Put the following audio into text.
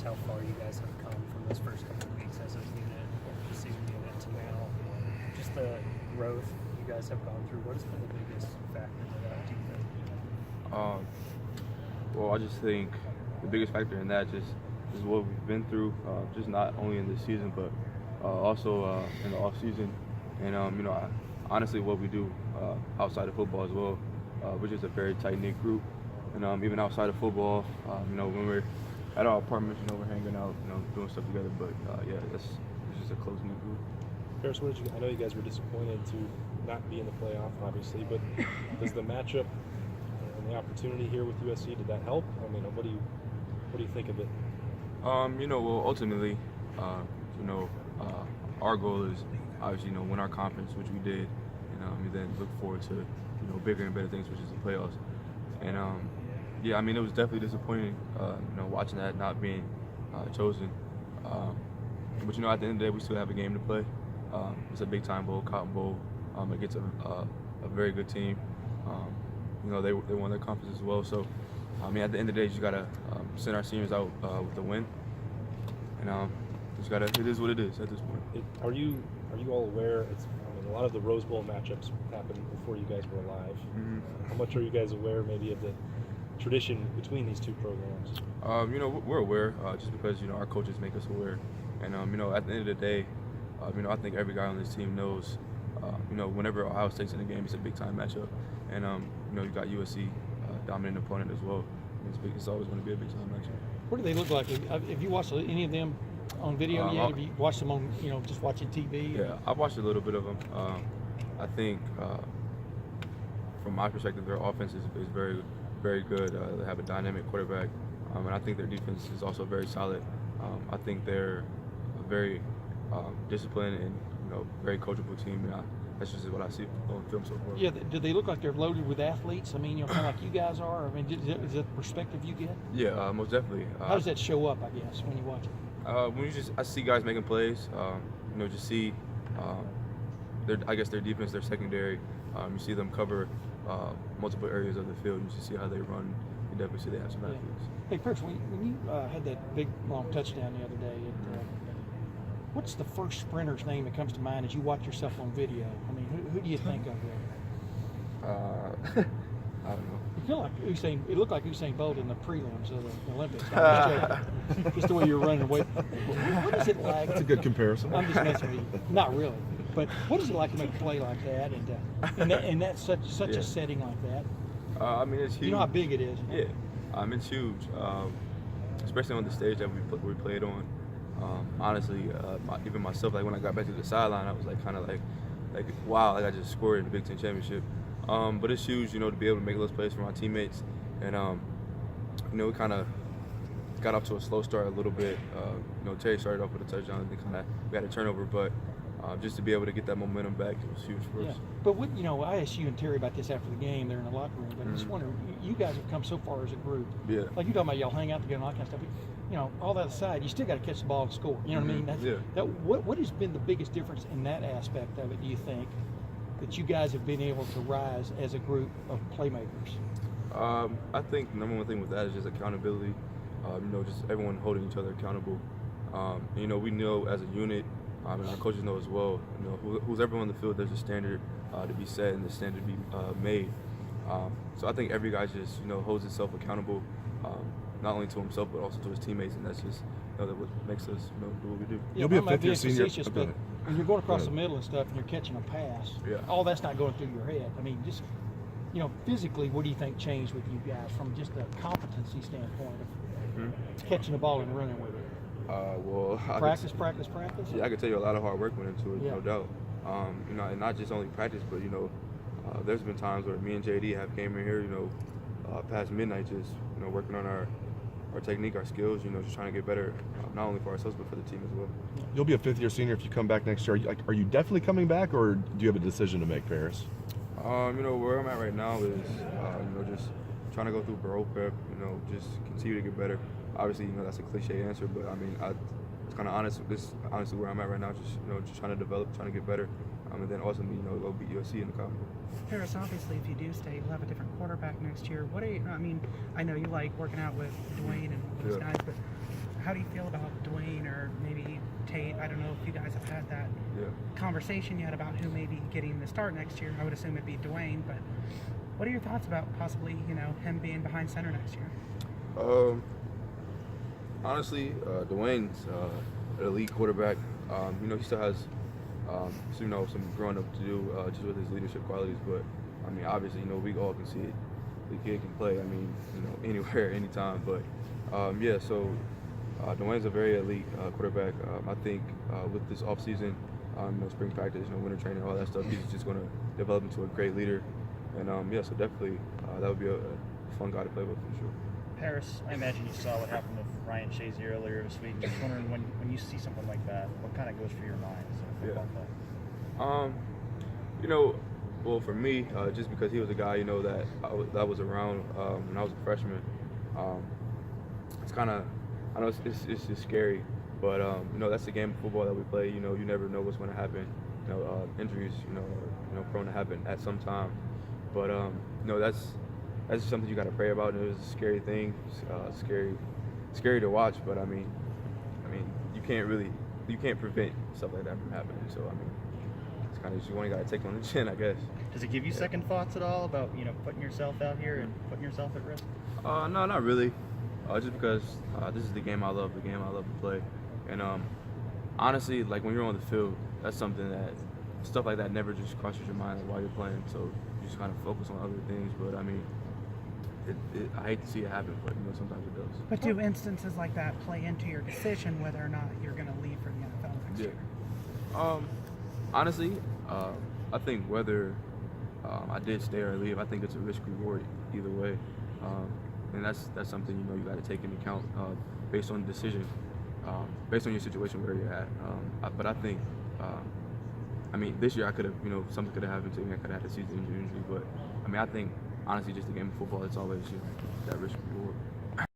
describes how far you guys have come from those first couple of weeks as a unit, or just as a unit to now. Just the growth you guys have gone through. What has been the biggest factor to that, do you think? Well, I just think the biggest factor in that just is what we've been through, just not only in this season, but also in the off season, and honestly, what we do outside of football as well. We're just a very tight-knit group, and even outside of football, when we're at our apartments, we're hanging out, doing stuff together. But it's just a close-knit group. Parris, I know you guys were disappointed to not be in the playoff, obviously, but does the matchup and the opportunity here with USC, did that help? I mean, what do you think of it? Well, ultimately, our goal is obviously, win our conference, which we did, and then look forward to, bigger and better things, which is the playoffs. And it was definitely disappointing, watching that not being chosen. But at the end of the day, we still have a game to play. It's a big time bowl, Cotton Bowl. Against a very good team. They won their conference as well. So, at the end of the day, you just gotta send our seniors out with a win. And it is what it is at this point. Are you all aware? A lot of the Rose Bowl matchups happened before you guys were alive. Mm-hmm. How much are you guys aware, maybe, of the tradition between these two programs? We're aware, just because our coaches make us aware. And at the end of the day, I think every guy on this team knows. Whenever Ohio State's in the game, it's a big time matchup. And you got USC, dominant opponent as well. It's always going to be a big time matchup. What do they look like? Have you watched any of them on video yet? Have you watched them on, just watching TV? Yeah, I've watched a little bit of them. I think, from my perspective, their offense is very, very good. They have a dynamic quarterback, and I think their defense is also very solid. I think they're a very disciplined and very coachable team. And that's just what I see on film so far. Yeah, do they look like they're loaded with athletes? I mean, kind of like you guys are. I mean, is that the perspective you get? Yeah, most definitely. How does that show up, I guess, when you watch it? I see guys making plays. Just see, their defense, their secondary. You see them cover multiple areas of the field. You see how they run. You definitely see they have some athletes. Hey, Parris, when you had that big long touchdown the other day, what's the first sprinter's name that comes to mind as you watch yourself on video? I mean, who do you think of there? I don't know. You feel like it looked like Usain Bolt in the prelims of the Olympics. Just the way you're running away. What is it like? That's a good comparison. I'm just messing with you. Not really. But what is it like to make a play like that and that's such a setting like that? It's huge. You know how big it is. Yeah. It's huge. Especially on the stage that we played on. Honestly, even myself, like when I got back to the sideline, I was like kind of like wow, like I just scored in the Big Ten championship. But it's huge, to be able to make those plays for my teammates. And we kind of got off to a slow start a little bit. Terry started off with a touchdown, and we had a turnover, but just to be able to get that momentum back, it was huge for us. But I asked you and Terry about this after the game there in the locker room. But I just wonder, you guys have come so far as a group. Yeah. Like you talking about y'all hang out together and all that kind of stuff. All that aside, you still got to catch the ball and score. You know what I mean? What has been the biggest difference in that aspect of it, do you think, that you guys have been able to rise as a group of playmakers? I think the number one thing with that is just accountability. Just everyone holding each other accountable. We know as a unit, and our coaches know as well, who's everyone on the field, there's a standard to be set and the standard to be made. So I think every guy just, holds himself accountable, not only to himself but also to his teammates, and that's just that what makes us do what we do. You'll be a fifth-year senior. But when you're going across the middle and stuff and you're catching a pass, all that's not going through your head. I mean, just physically, what do you think changed with you guys from just a competency standpoint of catching the ball and running with it? Practice. Yeah, I can tell you a lot of hard work went into it, no doubt. And not just only practice, but there's been times where me and JD have came in here, past midnight, just working on our technique, our skills, just trying to get better, not only for ourselves but for the team as well. You'll be a fifth-year senior if you come back next year. Are you definitely coming back, or do you have a decision to make, Parris? Where I'm at right now is, just trying to go through parole prep, just continue to get better. Obviously, that's a cliche answer, but it's kind of honest. This is honestly where I'm at right now. Just trying to develop, trying to get better, and then ultimately, go beat USC in the Cotton Bowl. Parris, obviously, if you do stay, you'll have a different quarterback next year. I know you like working out with Dwayne and those guys, but how do you feel about Dwayne or maybe Tate? I don't know if you guys have had that conversation yet about who may be getting the start next year. I would assume it'd be Dwayne, but what are your thoughts about possibly, him being behind center next year? Honestly, Dwayne's an elite quarterback. He still has some growing up to do just with his leadership qualities. But I mean, obviously, we all can see it. The kid can play. I mean, anywhere, anytime. But so Dwayne's a very elite quarterback. I think with this offseason, spring practice, winter training, all that stuff, he's just going to develop into a great leader. And so definitely that would be a fun guy to play with for sure. Parris, I imagine you saw what happened with Ryan Shazier earlier this week. Just wondering when you see something like that, what kind of goes through your mind about that? Well, for me, just because he was a guy, that was around when I was a freshman. It's kind of, I know it's just scary, but that's the game of football that we play. You never know what's going to happen. Injuries, are prone to happen at some time. But that's just something you got to pray about. And it was a scary thing, scary to watch. But I mean, you can't prevent stuff like that from happening. So I mean, it's kind of just you only got to take it on the chin, I guess. Does it give you second thoughts at all about putting yourself out here and putting yourself at risk? No, not really. Just because this is the game I love, to play. And honestly, like when you're on the field, that's something that stuff like that never just crosses your mind while you're playing. So you just kind of focus on other things. But I mean, I hate to see it happen, but sometimes it does. But do instances like that play into your decision whether or not you're going to leave for the NFL next year? Honestly, I think whether I did stay or leave, I think it's a risk reward either way, and that's something you got to take into account based on the decision, based on your situation where you're at. But I think, this year I could have, something could have happened to me. I could have had a season injury, but I think honestly, just the game of football, it's always that risk reward.